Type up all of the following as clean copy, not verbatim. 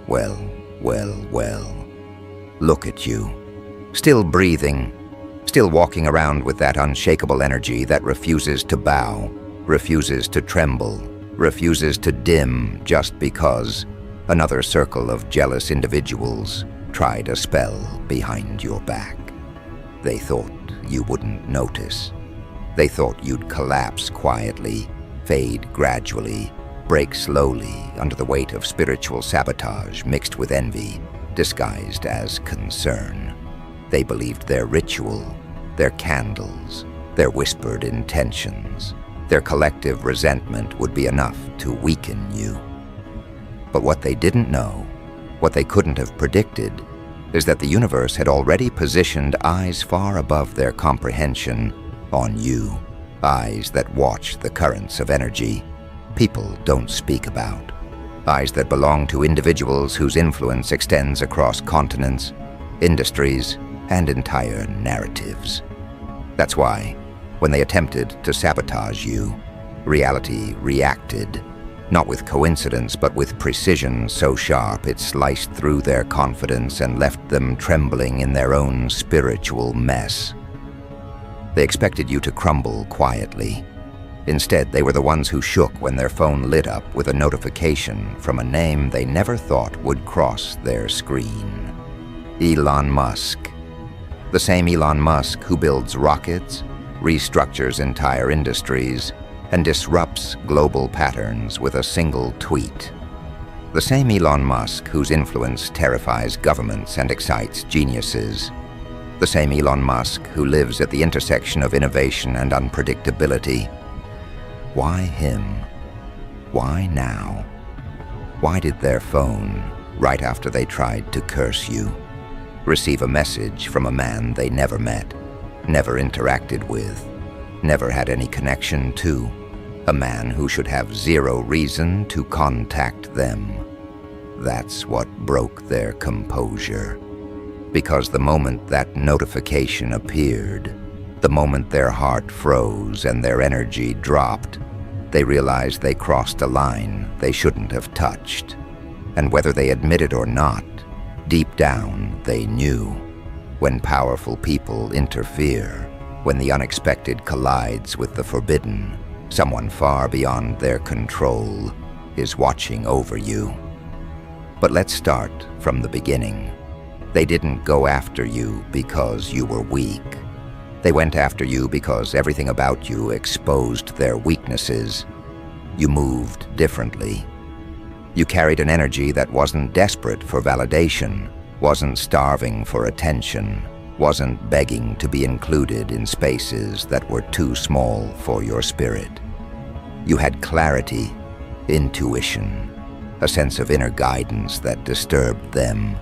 Well, well, well. Look at you. Still breathing, still walking around with that unshakable energy that refuses to bow, refuses to tremble, refuses to dim just because another circle of jealous individuals tried a spell behind your back. They thought you wouldn't notice. They thought you'd collapse quietly, fade gradually, break slowly under the weight of spiritual sabotage mixed with envy, disguised as concern. They believed their ritual, their candles, their whispered intentions, their collective resentment would be enough to weaken you. But what they didn't know, what they couldn't have predicted, is that the universe had already positioned eyes far above their comprehension on you, eyes that watch the currents of energy people don't speak about, eyes that belong to individuals whose influence extends across continents, industries, and entire narratives. That's why, when they attempted to sabotage you, reality reacted, not with coincidence but with precision so sharp it sliced through their confidence and left them trembling in their own spiritual mess. They expected you to crumble quietly. Instead, they were the ones who shook when their phone lit up with a notification from a name they never thought would cross their screen. Elon Musk. The same Elon Musk who builds rockets, restructures entire industries, and disrupts global patterns with a single tweet. The same Elon Musk whose influence terrifies governments and excites geniuses. The same Elon Musk who lives at the intersection of innovation and unpredictability. Why him? Why now? Why did their phone, right after they tried to curse you, receive a message from a man they never met, never interacted with, never had any connection to, a man who should have zero reason to contact them? That's what broke their composure. Because the moment that notification appeared, the moment their heart froze and their energy dropped, they realized they crossed a line they shouldn't have touched. And whether they admit it or not, deep down they knew. When powerful people interfere, when the unexpected collides with the forbidden, someone far beyond their control is watching over you. But let's start from the beginning. They didn't go after you because you were weak. They went after you because everything about you exposed their weaknesses. You moved differently. You carried an energy that wasn't desperate for validation, wasn't starving for attention, wasn't begging to be included in spaces that were too small for your spirit. You had clarity, intuition, a sense of inner guidance that disturbed them.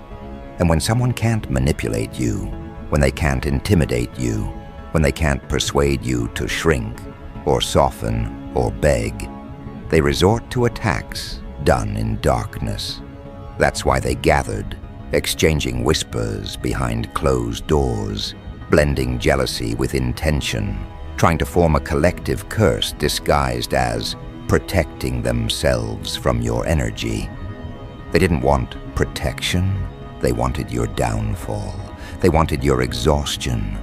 And when someone can't manipulate you, when they can't intimidate you, when they can't persuade you to shrink, or soften, or beg, they resort to attacks done in darkness. That's why they gathered, exchanging whispers behind closed doors, blending jealousy with intention, trying to form a collective curse disguised as protecting themselves from your energy. They didn't want protection. They wanted your downfall. They wanted your exhaustion.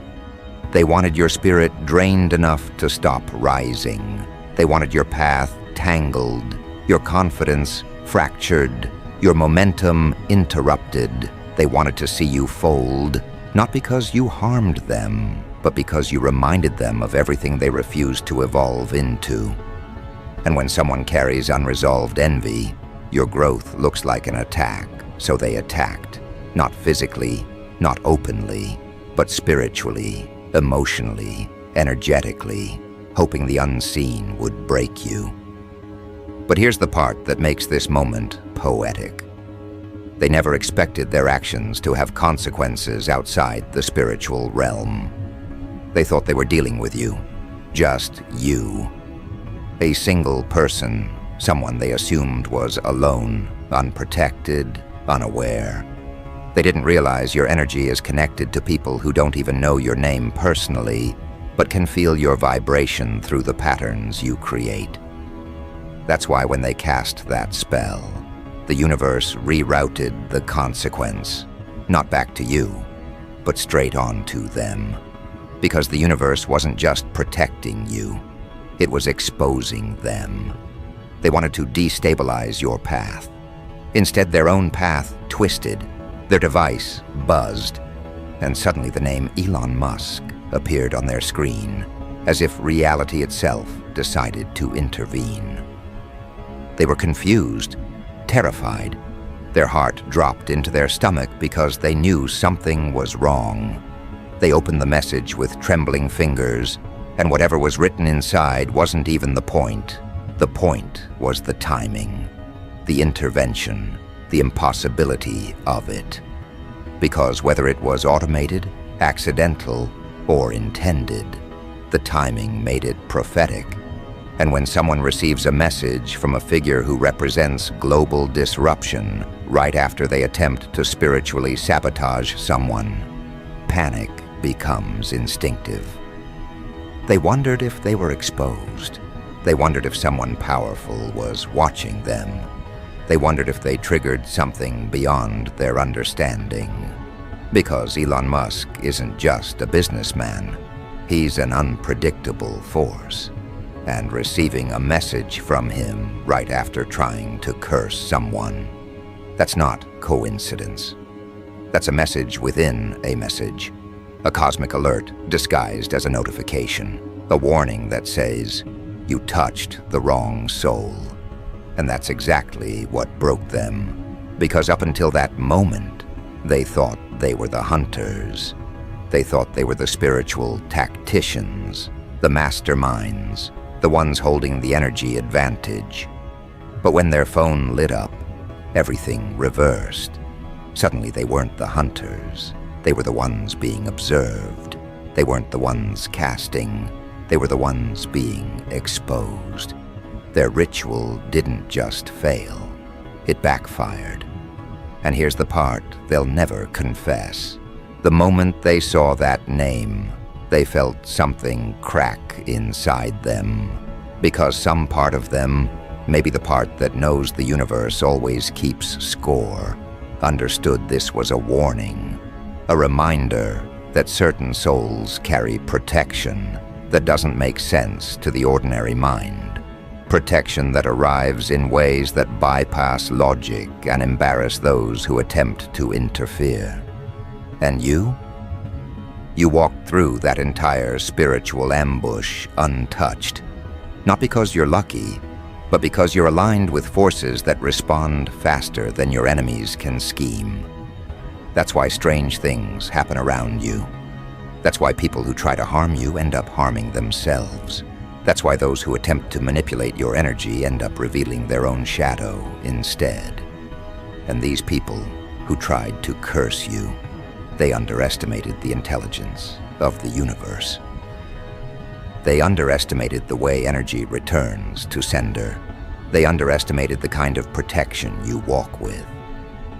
They wanted your spirit drained enough to stop rising. They wanted your path tangled, your confidence fractured, your momentum interrupted. They wanted to see you fold, not because you harmed them, but because you reminded them of everything they refused to evolve into. And when someone carries unresolved envy, your growth looks like an attack, so they attacked. Not physically, not openly, but spiritually, emotionally, energetically, hoping the unseen would break you. But here's the part that makes this moment poetic. They never expected their actions to have consequences outside the spiritual realm. They thought they were dealing with you, just you. A single person, someone they assumed was alone, unprotected, unaware. They didn't realize your energy is connected to people who don't even know your name personally, but can feel your vibration through the patterns you create. That's why when they cast that spell, The universe rerouted the consequence, not back to you, but straight on to them. Because the universe wasn't just protecting you, it was exposing them. They wanted to destabilize your path. Instead, their own path twisted, their device buzzed, and suddenly the name Elon Musk appeared on their screen, as if reality itself decided to intervene. They were confused, terrified. Their heart dropped into their stomach because they knew something was wrong. They opened the message with trembling fingers, and whatever was written inside wasn't even the point. The point was the timing, the intervention, the impossibility of it. Because whether it was automated, accidental, or intended, the timing made it prophetic. And when someone receives a message from a figure who represents global disruption right after they attempt to spiritually sabotage someone, panic becomes instinctive. They wondered if they were exposed. They wondered if someone powerful was watching them. They wondered if they triggered something beyond their understanding. Because Elon Musk isn't just a businessman. He's an unpredictable force. And receiving a message from him right after trying to curse someone, that's not coincidence. That's a message within a message. A cosmic alert disguised as a notification. A warning that says, you touched the wrong soul. And that's exactly what broke them. Because up until that moment, they thought they were the hunters. They thought they were the spiritual tacticians, the masterminds, the ones holding the energy advantage. But when their phone lit up, everything reversed. Suddenly they weren't the hunters. They were the ones being observed. They weren't the ones casting. They were the ones being exposed. Their ritual didn't just fail. It backfired. And here's the part they'll never confess. The moment they saw that name, they felt something crack inside them. Because some part of them, maybe the part that knows the universe always keeps score, understood this was a warning, a reminder that certain souls carry protection that doesn't make sense to the ordinary mind. Protection that arrives in ways that bypass logic and embarrass those who attempt to interfere. And you? You walked through that entire spiritual ambush untouched. Not because you're lucky, but because you're aligned with forces that respond faster than your enemies can scheme. That's why strange things happen around you. That's why people who try to harm you end up harming themselves. That's why those who attempt to manipulate your energy end up revealing their own shadow instead. And these people who tried to curse you, they underestimated the intelligence of the universe. They underestimated the way energy returns to sender. They underestimated the kind of protection you walk with.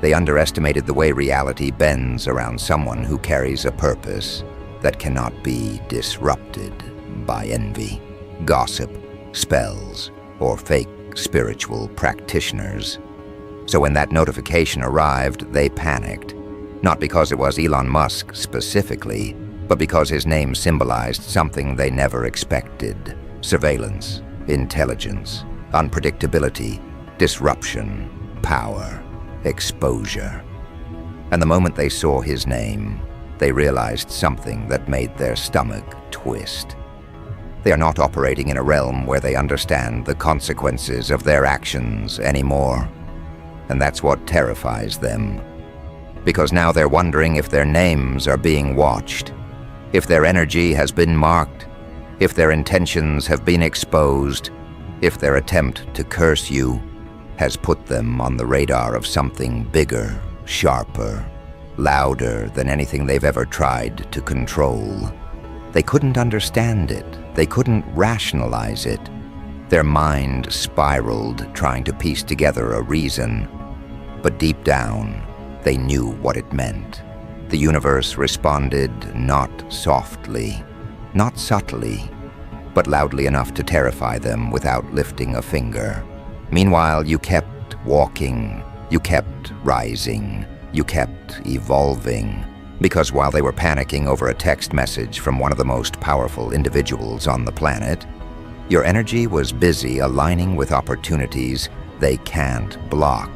They underestimated the way reality bends around someone who carries a purpose that cannot be disrupted by envy, gossip, spells, or fake spiritual practitioners. So when that notification arrived, they panicked. Not because it was Elon Musk specifically, but because his name symbolized something they never expected. Surveillance, intelligence, unpredictability, disruption, power, exposure. And the moment they saw his name, they realized something that made their stomach twist. They are not operating in a realm where they understand the consequences of their actions anymore. And that's what terrifies them. Because now they're wondering if their names are being watched, if their energy has been marked, if their intentions have been exposed, if their attempt to curse you has put them on the radar of something bigger, sharper, louder than anything they've ever tried to control. They couldn't understand it. They couldn't rationalize it. Their mind spiraled, trying to piece together a reason. But deep down, they knew what it meant. The universe responded not softly, not subtly, but loudly enough to terrify them without lifting a finger. Meanwhile, you kept walking, You kept rising. You kept evolving. Because while they were panicking over a text message from one of the most powerful individuals on the planet, your energy was busy aligning with opportunities they can't block,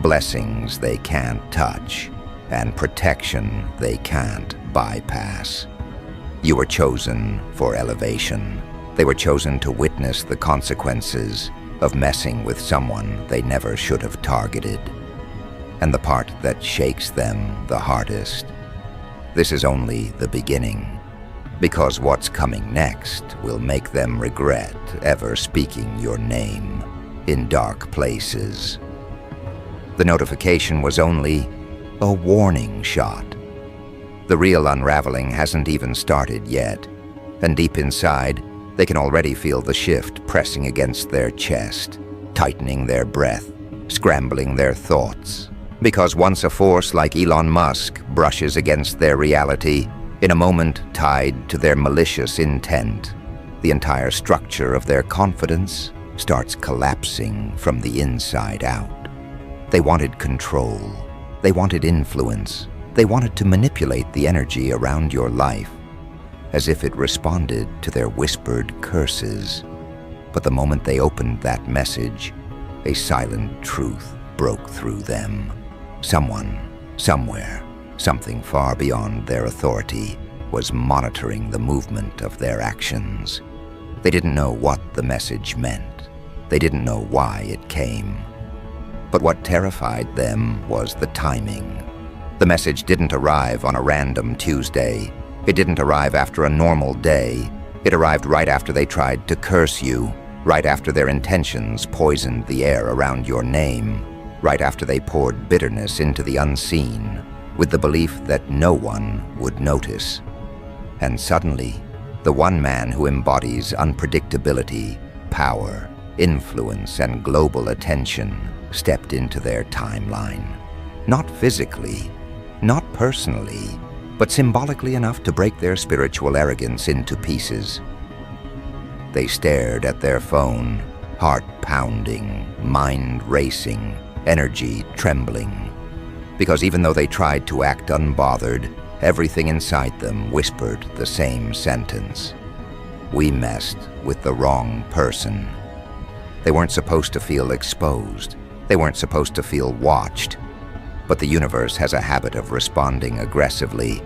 blessings they can't touch, and protection they can't bypass. You were chosen for elevation. They were chosen to witness the consequences of messing with someone they never should have targeted. And the part that shakes them the hardest, this is only the beginning, because what's coming next will make them regret ever speaking your name in dark places. The notification was only a warning shot. The real unraveling hasn't even started yet, and deep inside, they can already feel the shift pressing against their chest, tightening their breath, scrambling their thoughts. Because once a force like Elon Musk brushes against their reality, in a moment tied to their malicious intent, the entire structure of their confidence starts collapsing from the inside out. They wanted control. They wanted influence. They wanted to manipulate the energy around your life, as if it responded to their whispered curses. But the moment they opened that message, a silent truth broke through them. Someone, somewhere, something far beyond their authority was monitoring the movement of their actions. They didn't know what the message meant. They didn't know why it came. But what terrified them was the timing. The message didn't arrive on a random Tuesday. It didn't arrive after a normal day. It arrived right after they tried to curse you, right after their intentions poisoned the air around your name, right after they poured bitterness into the unseen, with the belief that no one would notice. And suddenly, the one man who embodies unpredictability, power, influence, and global attention stepped into their timeline. Not physically, not personally, but symbolically enough to break their spiritual arrogance into pieces. They stared at their phone, heart pounding, mind racing, energy trembling. Because even though they tried to act unbothered, everything inside them whispered the same sentence. We messed with the wrong person. They weren't supposed to feel exposed. They weren't supposed to feel watched. But the universe has a habit of responding aggressively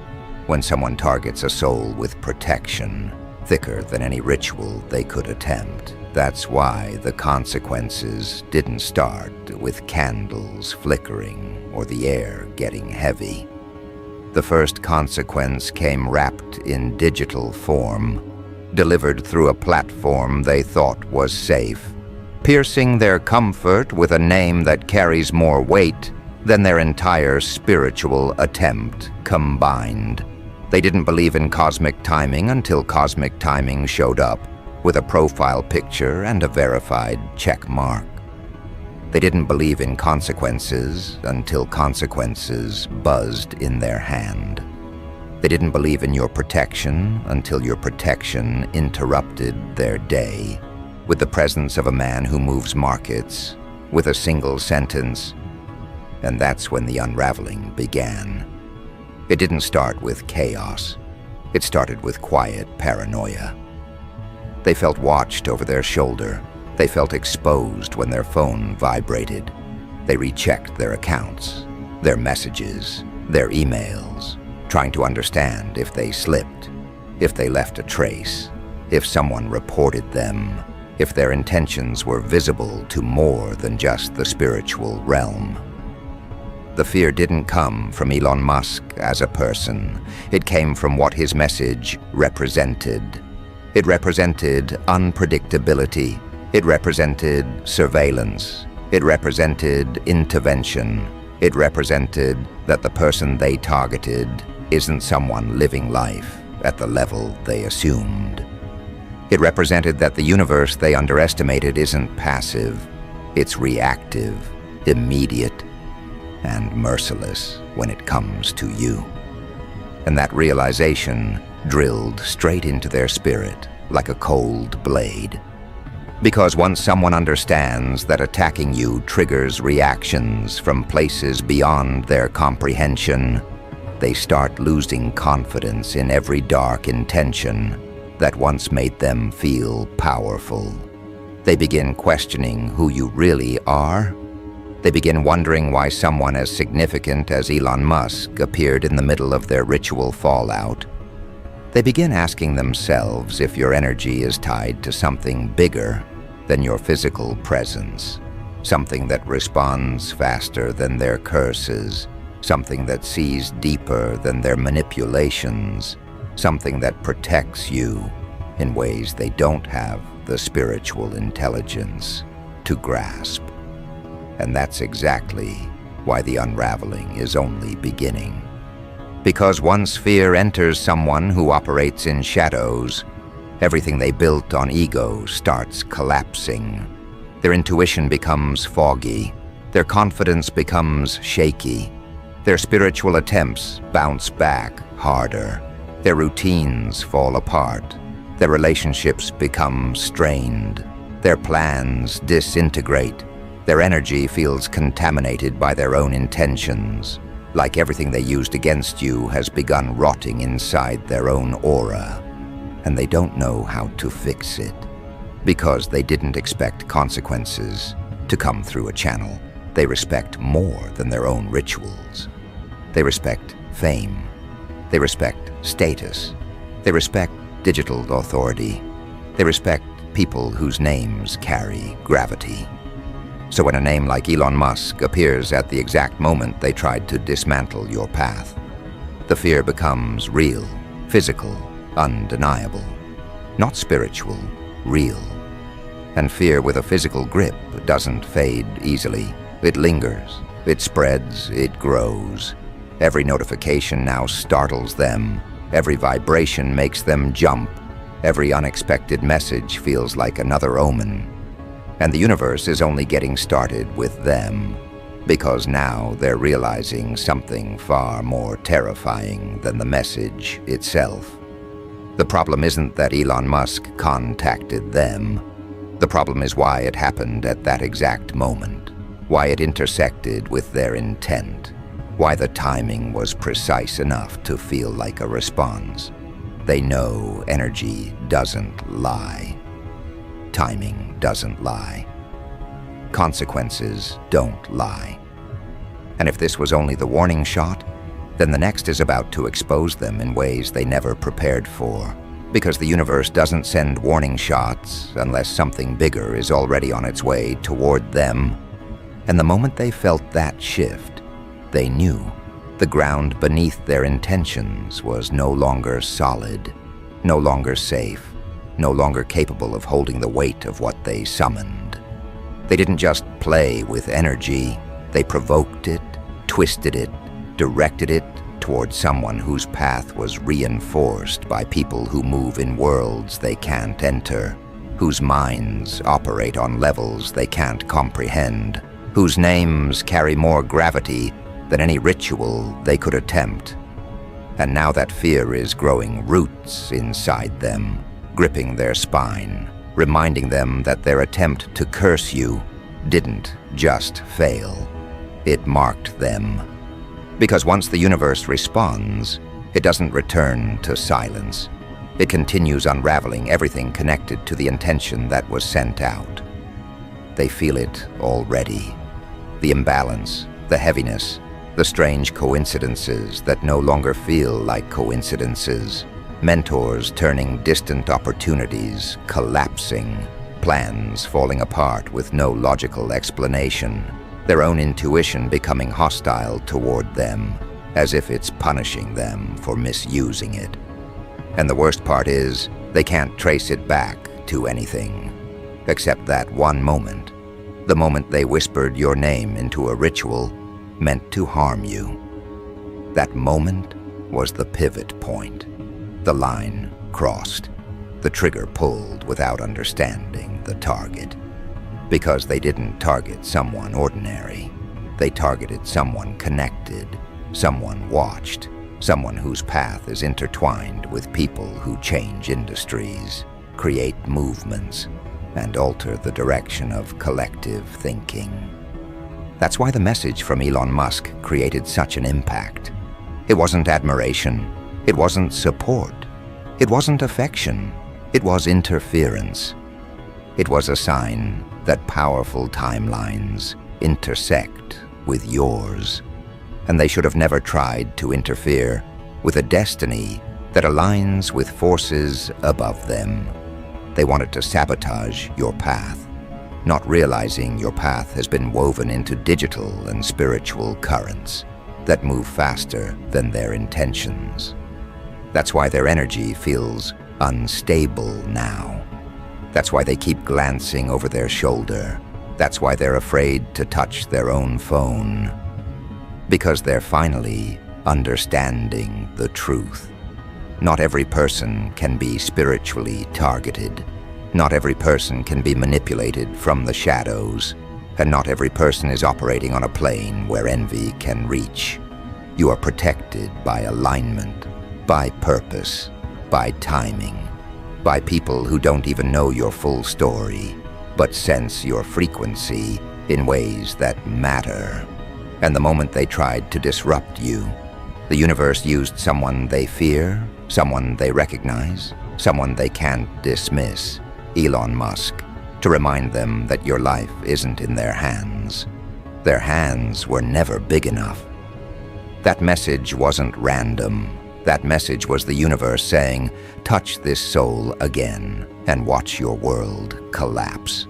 when someone targets a soul with protection, thicker than any ritual they could attempt. That's why the consequences didn't start with candles flickering or the air getting heavy. The first consequence came wrapped in digital form, delivered through a platform they thought was safe, piercing their comfort with a name that carries more weight than their entire spiritual attempt combined. They didn't believe in cosmic timing until cosmic timing showed up, with a profile picture and a verified check mark. They didn't believe in consequences until consequences buzzed in their hand. They didn't believe in your protection until your protection interrupted their day, with the presence of a man who moves markets, with a single sentence. And that's when the unraveling began. It didn't start with chaos. It started with quiet paranoia. They felt watched over their shoulder. They felt exposed when their phone vibrated. They rechecked their accounts, their messages, their emails, trying to understand if they slipped, if they left a trace, if someone reported them, if their intentions were visible to more than just the spiritual realm. The fear didn't come from Elon Musk as a person. It came from what his message represented. It represented unpredictability. It represented surveillance. It represented intervention. It represented that the person they targeted isn't someone living life at the level they assumed. It represented that the universe they underestimated isn't passive. It's reactive, immediate, and merciless when it comes to you. And that realization drilled straight into their spirit like a cold blade. Because once someone understands that attacking you triggers reactions from places beyond their comprehension, they start losing confidence in every dark intention that once made them feel powerful. They begin questioning who you really are. They begin wondering why someone as significant as Elon Musk appeared in the middle of their ritual fallout. They begin asking themselves if your energy is tied to something bigger than your physical presence, something that responds faster than their curses, something that sees deeper than their manipulations, something that protects you in ways they don't have the spiritual intelligence to grasp. And that's exactly why the unraveling is only beginning. Because once fear enters someone who operates in shadows, everything they built on ego starts collapsing. Their intuition becomes foggy. Their confidence becomes shaky. Their spiritual attempts bounce back harder. Their routines fall apart. Their relationships become strained. Their plans disintegrate. Their energy feels contaminated by their own intentions, like everything they used against you has begun rotting inside their own aura. And they don't know how to fix it, because they didn't expect consequences to come through a channel they respect more than their own rituals. They respect fame. They respect status. They respect digital authority. They respect people whose names carry gravity. So when a name like Elon Musk appears at the exact moment they tried to dismantle your path, the fear becomes real, physical, undeniable. Not spiritual, real. And fear with a physical grip doesn't fade easily. It lingers, it spreads, it grows. Every notification now startles them. Every vibration makes them jump. Every unexpected message feels like another omen. And the universe is only getting started with them, because now they're realizing something far more terrifying than the message itself. The problem isn't that Elon Musk contacted them. The problem is why it happened at that exact moment, why it intersected with their intent, why the timing was precise enough to feel like a response. They know energy doesn't lie. Timing doesn't lie. Consequences don't lie. And if this was only the warning shot, then the next is about to expose them in ways they never prepared for. Because the universe doesn't send warning shots unless something bigger is already on its way toward them. And the moment they felt that shift, they knew the ground beneath their intentions was no longer solid, no longer safe, no longer capable of holding the weight of what they summoned. They didn't just play with energy, they provoked it, twisted it, directed it toward someone whose path was reinforced by people who move in worlds they can't enter, whose minds operate on levels they can't comprehend, whose names carry more gravity than any ritual they could attempt. And now that fear is growing roots inside them, gripping their spine, reminding them that their attempt to curse you didn't just fail. It marked them. Because once the universe responds, it doesn't return to silence. It continues unraveling everything connected to the intention that was sent out. They feel it already. The imbalance, the heaviness, the strange coincidences that no longer feel like coincidences. Mentors turning distant opportunities, collapsing. Plans falling apart with no logical explanation. Their own intuition becoming hostile toward them, as if it's punishing them for misusing it. And the worst part is, they can't trace it back to anything, except that one moment, the moment they whispered your name into a ritual meant to harm you. That moment was the pivot point. The line crossed, the trigger pulled without understanding the target. Because they didn't target someone ordinary. They targeted someone connected, someone watched, someone whose path is intertwined with people who change industries, create movements, and alter the direction of collective thinking. That's why the message from Elon Musk created such an impact. It wasn't admiration. It wasn't support. It wasn't affection. It was interference. It was a sign that powerful timelines intersect with yours, and they should have never tried to interfere with a destiny that aligns with forces above them. They wanted to sabotage your path, not realizing your path has been woven into digital and spiritual currents that move faster than their intentions. That's why their energy feels unstable now. That's why they keep glancing over their shoulder. That's why they're afraid to touch their own phone. Because they're finally understanding the truth. Not every person can be spiritually targeted. Not every person can be manipulated from the shadows. And not every person is operating on a plane where envy can reach. You are protected by alignment, by purpose, by timing, by people who don't even know your full story, but sense your frequency in ways that matter. And the moment they tried to disrupt you, the universe used someone they fear, someone they recognize, someone they can't dismiss, Elon Musk, to remind them that your life isn't in their hands. Their hands were never big enough. That message wasn't random. That message was the universe saying, touch this soul again and watch your world collapse.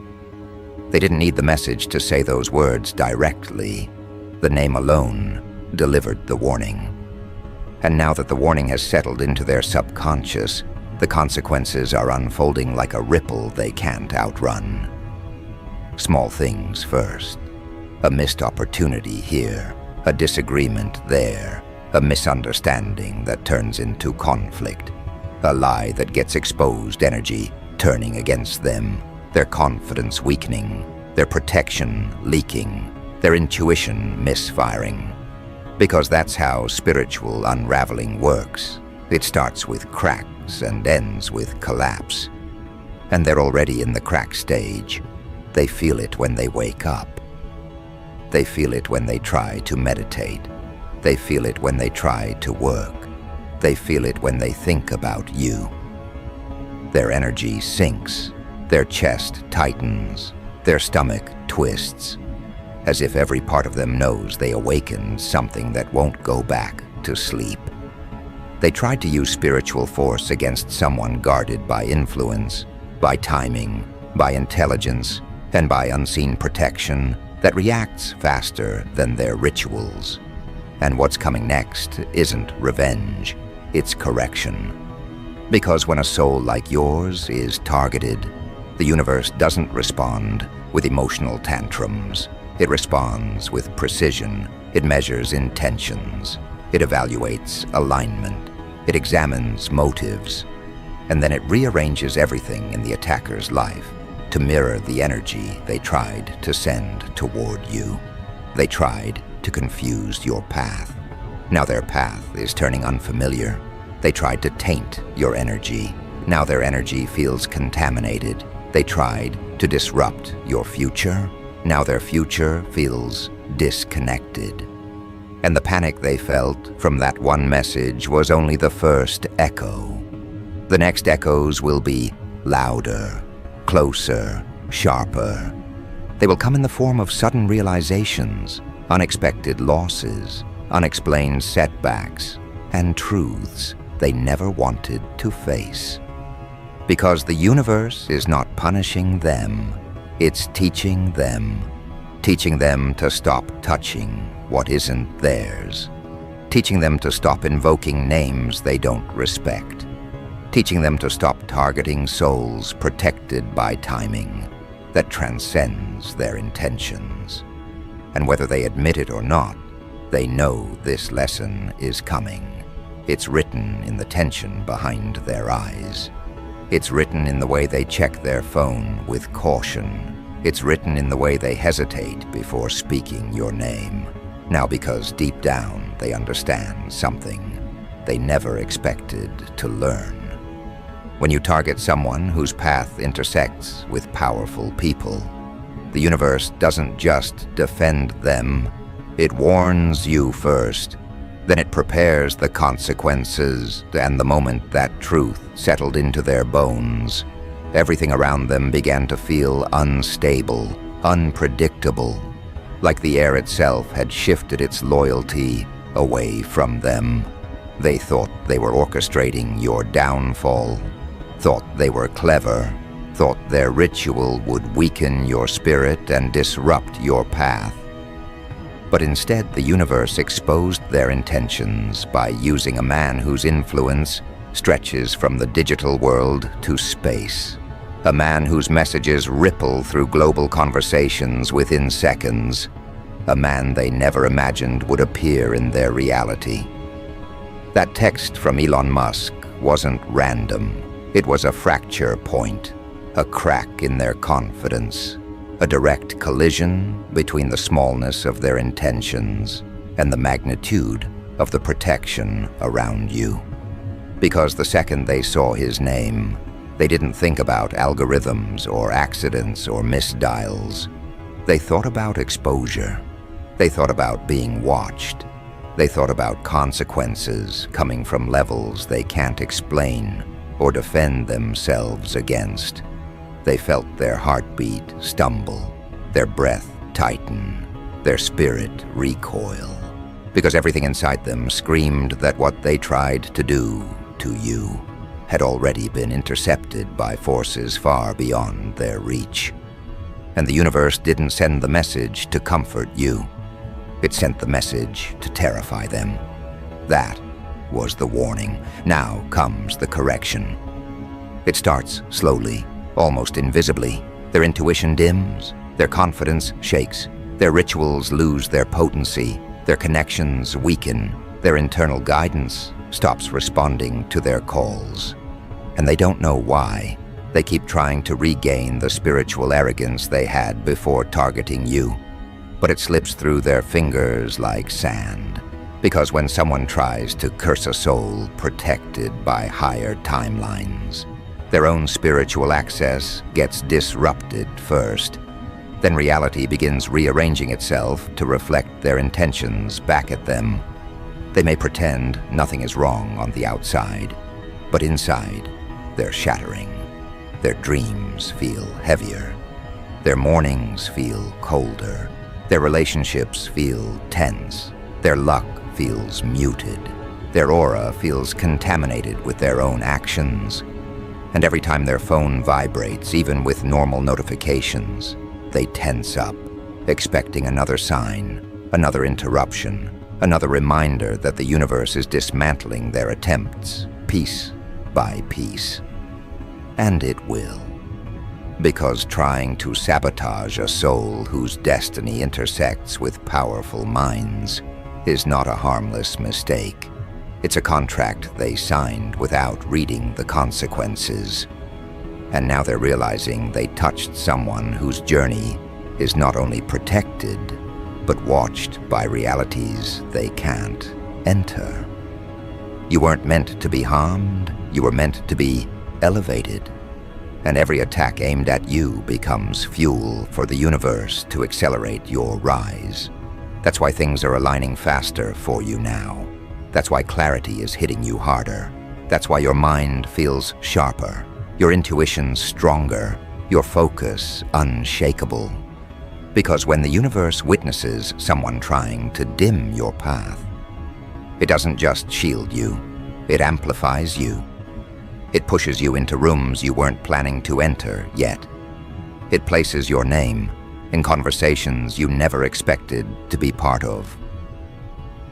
They didn't need the message to say those words directly. The name alone delivered the warning. And now that the warning has settled into their subconscious, the consequences are unfolding like a ripple they can't outrun. Small things first. A missed opportunity here, a disagreement there, a misunderstanding that turns into conflict, a lie that gets exposed energy turning against them, their confidence weakening, their protection leaking, their intuition misfiring. Because that's how spiritual unraveling works. It starts with cracks and ends with collapse. And they're already in the crack stage. They feel it when they wake up. They feel it when they try to meditate. They feel it when they try to work. They feel it when they think about you. Their energy sinks. Their chest tightens. Their stomach twists. As if every part of them knows they awakened something that won't go back to sleep. They tried to use spiritual force against someone guarded by influence, by timing, by intelligence, and by unseen protection that reacts faster than their rituals. And what's coming next isn't revenge, it's correction. Because when a soul like yours is targeted, the universe doesn't respond with emotional tantrums. It responds with precision. It measures intentions. It evaluates alignment. It examines motives. And then it rearranges everything in the attacker's life to mirror the energy they tried to send toward you. They tried to confuse your path. Now their path is turning unfamiliar. They tried to taint your energy. Now their energy feels contaminated. They tried to disrupt your future. Now their future feels disconnected. And the panic they felt from that one message was only the first echo. The next echoes will be louder, closer, sharper. They will come in the form of sudden realizations, unexpected losses, unexplained setbacks, and truths they never wanted to face. Because the universe is not punishing them, it's teaching them to stop touching what isn't theirs, teaching them to stop invoking names they don't respect, teaching them to stop targeting souls protected by timing that transcends their intentions. And whether they admit it or not, they know this lesson is coming. It's written in the tension behind their eyes. It's written in the way they check their phone with caution. It's written in the way they hesitate before speaking your name. Now because deep down they understand something they never expected to learn. When you target someone whose path intersects with powerful people, the universe doesn't just defend them, it warns you first. Then it prepares the consequences, and the moment that truth settled into their bones, everything around them began to feel unstable, unpredictable, like the air itself had shifted its loyalty away from them. They thought they were orchestrating your downfall, thought they were clever, thought their ritual would weaken your spirit and disrupt your path. But instead, the universe exposed their intentions by using a man whose influence stretches from the digital world to space. A man whose messages ripple through global conversations within seconds. A man they never imagined would appear in their reality. That text from Elon Musk wasn't random. It was a fracture point, a crack in their confidence, a direct collision between the smallness of their intentions and the magnitude of the protection around you. Because the second they saw his name, they didn't think about algorithms or accidents or misdials. They thought about exposure. They thought about being watched. They thought about consequences coming from levels they can't explain or defend themselves against. They felt their heartbeat stumble, their breath tighten, their spirit recoil, because everything inside them screamed that what they tried to do to you had already been intercepted by forces far beyond their reach. And the universe didn't send the message to comfort you. It sent the message to terrify them. That was the warning. Now comes the correction. It starts slowly, almost invisibly. Their intuition dims, their confidence shakes, their rituals lose their potency, their connections weaken, their internal guidance stops responding to their calls. And they don't know why. They keep trying to regain the spiritual arrogance they had before targeting you. But it slips through their fingers like sand. Because when someone tries to curse a soul protected by higher timelines, their own spiritual access gets disrupted first. Then reality begins rearranging itself to reflect their intentions back at them. They may pretend nothing is wrong on the outside, but inside, they're shattering. Their dreams feel heavier. Their mornings feel colder. Their relationships feel tense. Their luck feels muted. Their aura feels contaminated with their own actions. And every time their phone vibrates, even with normal notifications, they tense up, expecting another sign, another interruption, another reminder that the universe is dismantling their attempts, piece by piece. And it will. Because trying to sabotage a soul whose destiny intersects with powerful minds is not a harmless mistake. It's a contract they signed without reading the consequences. And now they're realizing they touched someone whose journey is not only protected, but watched by realities they can't enter. You weren't meant to be harmed, you were meant to be elevated. And every attack aimed at you becomes fuel for the universe to accelerate your rise. That's why things are aligning faster for you now. That's why clarity is hitting you harder. That's why your mind feels sharper, your intuition stronger, your focus unshakable. Because when the universe witnesses someone trying to dim your path, it doesn't just shield you, it amplifies you. It pushes you into rooms you weren't planning to enter yet. It places your name in conversations you never expected to be part of.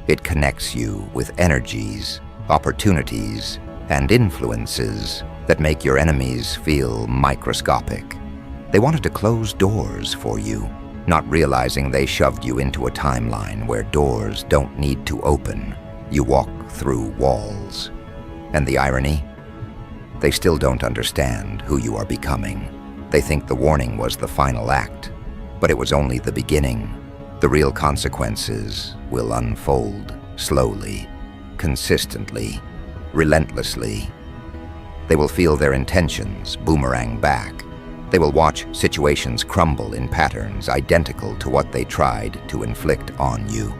It connects you with energies, opportunities, and influences that make your enemies feel microscopic. They wanted to close doors for you, not realizing they shoved you into a timeline where doors don't need to open. You walk through walls. And the irony? They still don't understand who you are becoming. They think the warning was the final act, but it was only the beginning. The real consequences will unfold slowly, consistently, relentlessly. They will feel their intentions boomerang back. They will watch situations crumble in patterns identical to what they tried to inflict on you.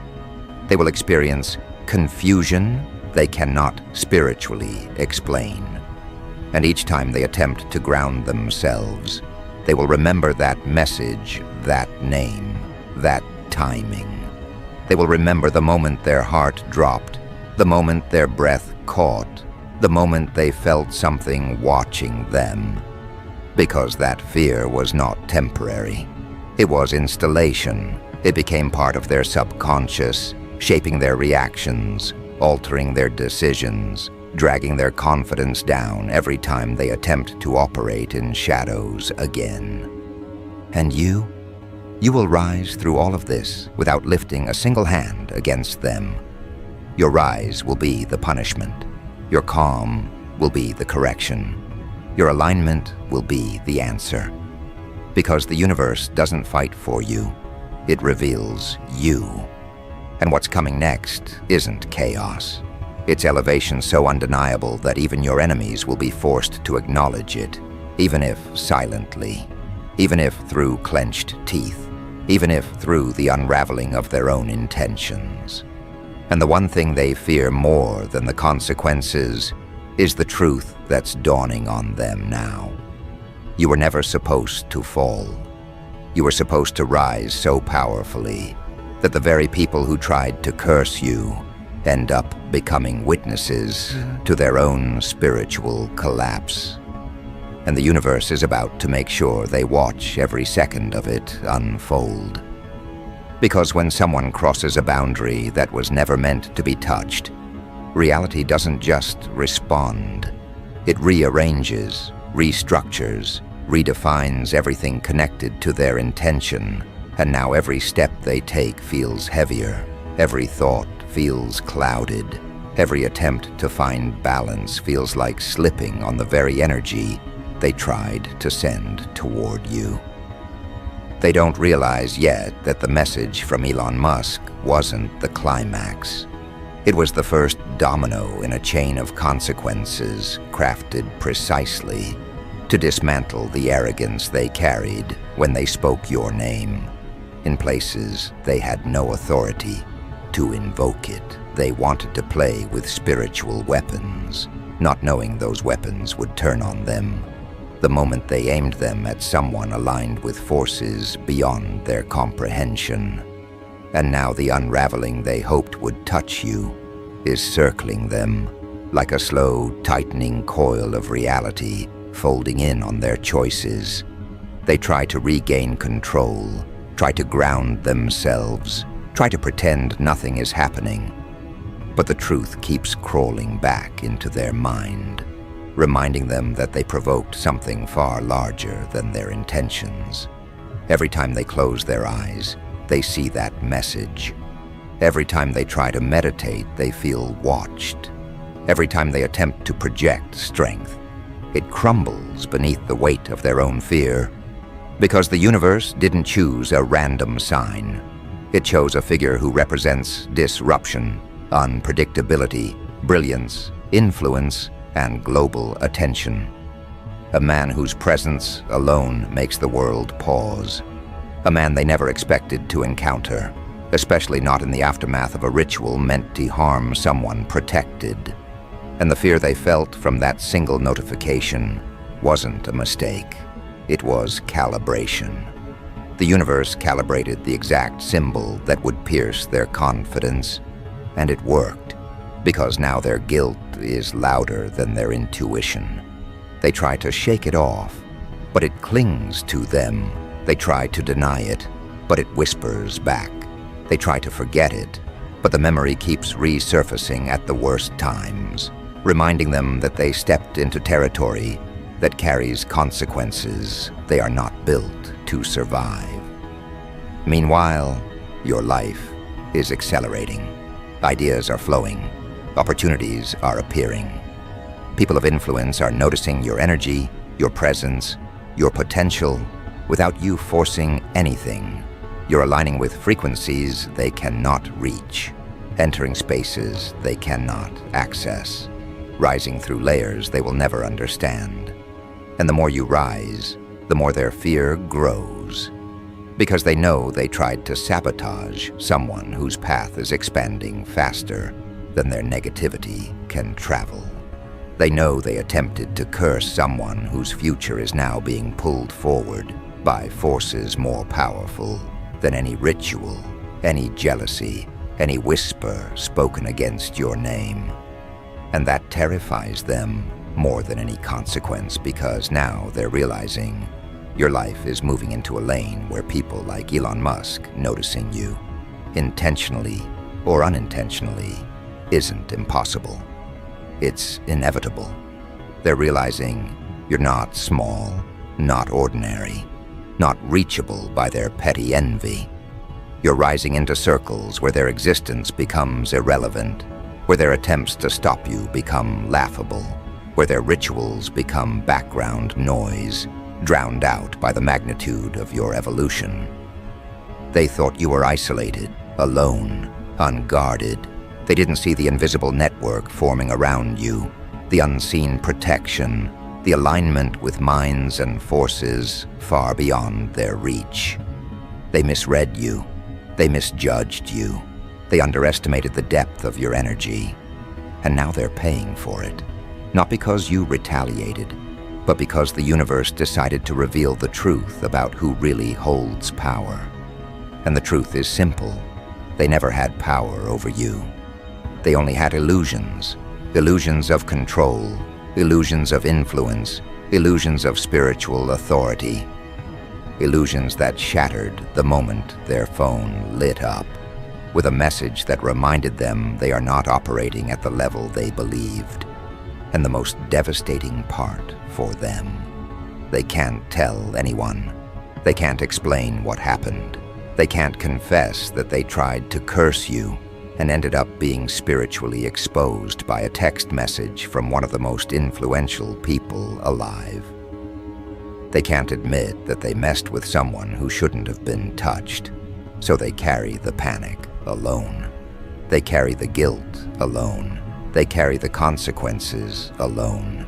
They will experience confusion they cannot spiritually explain. And each time they attempt to ground themselves, they will remember that message, that name, that timing. They will remember the moment their heart dropped, the moment their breath caught, the moment they felt something watching them. Because that fear was not temporary. It was installation. It became part of their subconscious, shaping their reactions, altering their decisions, dragging their confidence down every time they attempt to operate in shadows again. And you will rise through all of this without lifting a single hand against them. Your rise will be the punishment. Your calm will be the correction. Your alignment will be the answer. Because the universe doesn't fight for you, it reveals you. And what's coming next isn't chaos. It's elevation so undeniable that even your enemies will be forced to acknowledge it, even if silently, even if through clenched teeth, even if through the unraveling of their own intentions. And the one thing they fear more than the consequences is the truth that's dawning on them now. You were never supposed to fall. You were supposed to rise so powerfully that the very people who tried to curse you end up becoming witnesses to their own spiritual collapse. And the universe is about to make sure they watch every second of it unfold. Because when someone crosses a boundary that was never meant to be touched, reality doesn't just respond. It rearranges, restructures, redefines everything connected to their intention, and now every step they take feels heavier. Every thought feels clouded. Every attempt to find balance feels like slipping on the very energy they tried to send toward you. They don't realize yet that the message from Elon Musk wasn't the climax. It was the first domino in a chain of consequences crafted precisely to dismantle the arrogance they carried when they spoke your name. In places they had no authority to invoke it. They wanted to play with spiritual weapons, not knowing those weapons would turn on them the moment they aimed them at someone aligned with forces beyond their comprehension. And now the unraveling they hoped would touch you is circling them like a slow, tightening coil of reality folding in on their choices. They try to regain control, try to ground themselves, try to pretend nothing is happening. But the truth keeps crawling back into their mind, reminding them that they provoked something far larger than their intentions. Every time they close their eyes, they see that message. Every time they try to meditate, they feel watched. Every time they attempt to project strength, it crumbles beneath the weight of their own fear. Because the universe didn't choose a random sign. It chose a figure who represents disruption, unpredictability, brilliance, influence, and global attention. A man whose presence alone makes the world pause. A man they never expected to encounter, especially not in the aftermath of a ritual meant to harm someone protected. And the fear they felt from that single notification wasn't a mistake. It was calibration. The universe calibrated the exact symbol that would pierce their confidence, and it worked, because now their guilt is louder than their intuition. They try to shake it off, but it clings to them. They try to deny it, but it whispers back. They try to forget it, but the memory keeps resurfacing at the worst times, reminding them that they stepped into territory that carries consequences they are not built to survive. Meanwhile, your life is accelerating. Ideas are flowing. Opportunities are appearing. People of influence are noticing your energy, your presence, your potential, without you forcing anything. You're aligning with frequencies they cannot reach, entering spaces they cannot access. rising through layers they will never understand. And the more you rise, the more their fear grows. Because they know they tried to sabotage someone whose path is expanding faster than their negativity can travel. They know they attempted to curse someone whose future is now being pulled forward by forces more powerful than any ritual, any jealousy, any whisper spoken against your name. And that terrifies them more than any consequence, because now they're realizing your life is moving into a lane where people like Elon Musk noticing you, intentionally or unintentionally, isn't impossible. It's inevitable. They're realizing you're not small, not ordinary, not reachable by their petty envy. You're rising into circles where their existence becomes irrelevant, where their attempts to stop you become laughable, where their rituals become background noise, drowned out by the magnitude of your evolution. They thought you were isolated, alone, unguarded. They didn't see the invisible network forming around you, the unseen protection, the alignment with minds and forces far beyond their reach. They misread you. They misjudged you. They underestimated the depth of your energy. And now they're paying for it. Not because you retaliated, but because the universe decided to reveal the truth about who really holds power. And the truth is simple. They never had power over you. They only had illusions. Illusions of control, illusions of influence, illusions of spiritual authority. Illusions that shattered the moment their phone lit up with a message that reminded them they are not operating at the level they believed. And the most devastating part for them, they can't tell anyone. They can't explain what happened. They can't confess that they tried to curse you and ended up being spiritually exposed by a text message from one of the most influential people alive. They can't admit that they messed with someone who shouldn't have been touched, so they carry the panic alone. They carry the guilt alone. They carry the consequences alone.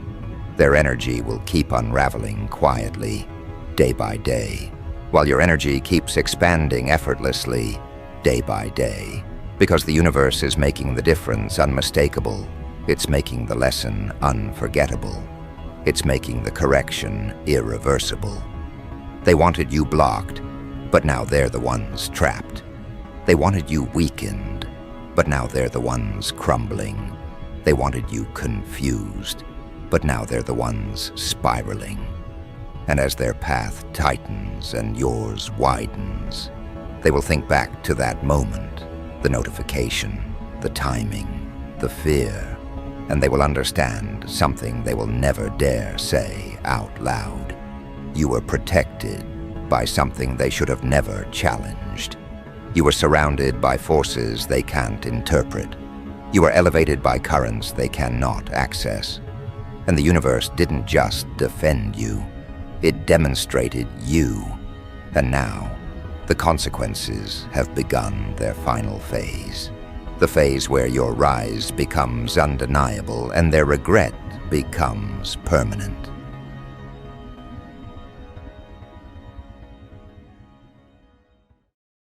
Their energy will keep unraveling quietly, day by day, while your energy keeps expanding effortlessly, day by day. Because the universe is making the difference unmistakable. It's making the lesson unforgettable. It's making the correction irreversible. They wanted you blocked, but now they're the ones trapped. They wanted you weakened, but now they're the ones crumbling. They wanted you confused, but now they're the ones spiraling. And as their path tightens and yours widens, they will think back to that moment, the notification, the timing, the fear, and they will understand something they will never dare say out loud. You were protected by something they should have never challenged. You were surrounded by forces they can't interpret. You were elevated by currents they cannot access. And the universe didn't just defend you, it demonstrated you. And now, the consequences have begun their final phase. The phase where your rise becomes undeniable and their regret becomes permanent.